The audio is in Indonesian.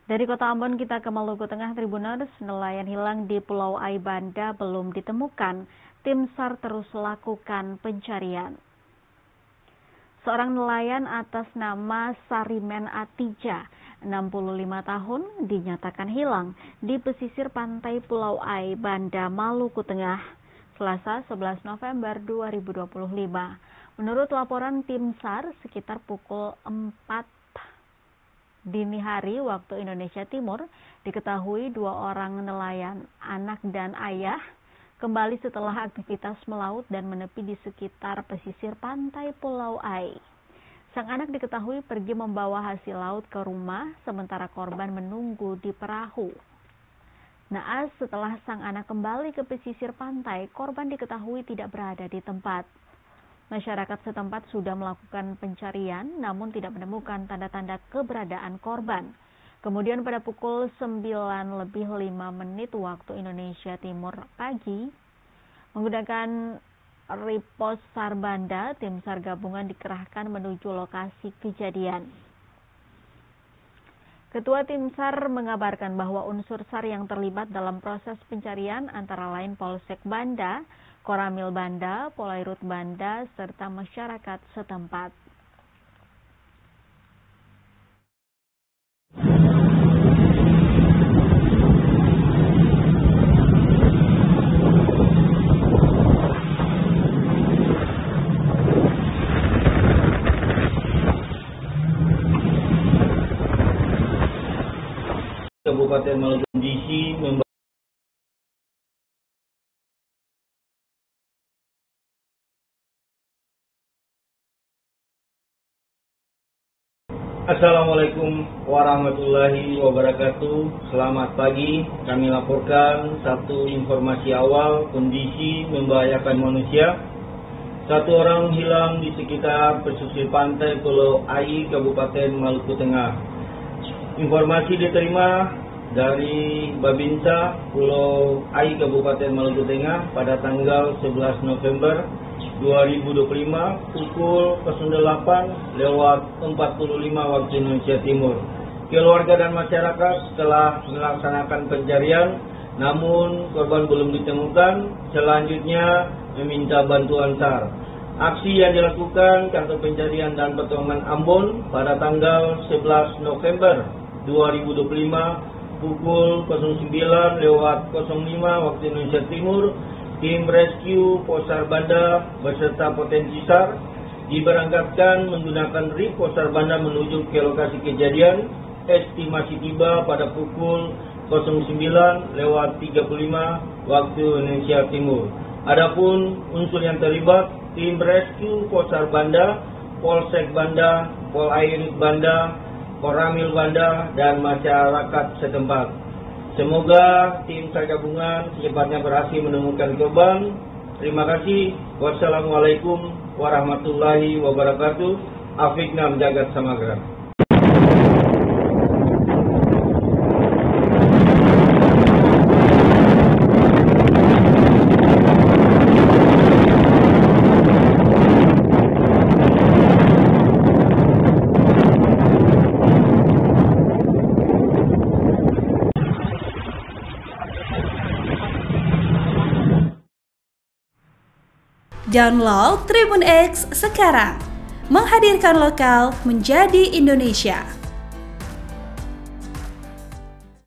Dari Kota Ambon kita ke Maluku Tengah, Tribuners. Nelayan hilang di Pulau Ai Banda belum ditemukan. Tim SAR terus lakukan pencarian. Seorang nelayan atas nama Sarimen Atija, 65 tahun, dinyatakan hilang di pesisir pantai Pulau Ai Banda, Maluku Tengah, Selasa 11 November 2025. Menurut laporan tim SAR, sekitar pukul 4 dini hari waktu Indonesia Timur, diketahui dua orang nelayan, anak dan ayah, kembali setelah aktivitas melaut dan menepi di sekitar pesisir pantai Pulau Ai. Sang anak diketahui pergi membawa hasil laut ke rumah, sementara korban menunggu di perahu. Naas setelah sang anak kembali ke pesisir pantai, korban diketahui tidak berada di tempat. Masyarakat setempat sudah melakukan pencarian, namun tidak menemukan tanda-tanda keberadaan korban. Kemudian pada pukul 9:05 waktu Indonesia Timur pagi, menggunakan Ripos SAR Banda, tim SAR gabungan dikerahkan menuju lokasi kejadian. Ketua tim SAR mengabarkan bahwa unsur SAR yang terlibat dalam proses pencarian antara lain Polsek Banda, Koramil Banda, Polairut Banda, serta masyarakat setempat. Kabupaten Maluku kondisi Assalamualaikum warahmatullahi wabarakatuh. Selamat pagi. Kami laporkan satu informasi awal kondisi membahayakan manusia. Satu orang hilang di sekitar pesisir pantai Pulau Ai, Kabupaten Maluku Tengah. Informasi diterima dari Babinsa Pulau Ai, Kabupaten Maluku Tengah pada tanggal 11 November 2025 pukul 08:45 waktu Indonesia Timur. Keluarga dan masyarakat telah melaksanakan pencarian, namun korban belum ditemukan. Selanjutnya meminta bantuan SAR. Aksi yang dilakukan Kantor Pencarian dan Pertolongan Ambon pada tanggal 11 November 2025 pukul 09:05 waktu Indonesia Timur, tim rescue Posar Banda beserta potensi SAR diberangkatkan menggunakan RIP Posar Banda menuju ke lokasi kejadian. Estimasi tiba pada pukul 09:35 waktu Indonesia Timur. Adapun unsur yang terlibat, tim rescue Posar Banda, Polsek Banda, Polairut Banda, Koramil Banda, dan masyarakat setempat. Semoga tim SAR gabungan secepatnya berhasil menemukan korban. Terima kasih. Wassalamualaikum warahmatullahi wabarakatuh. Afiknam Jagat Samagra. Download Tribun X sekarang, menghadirkan lokal menjadi Indonesia.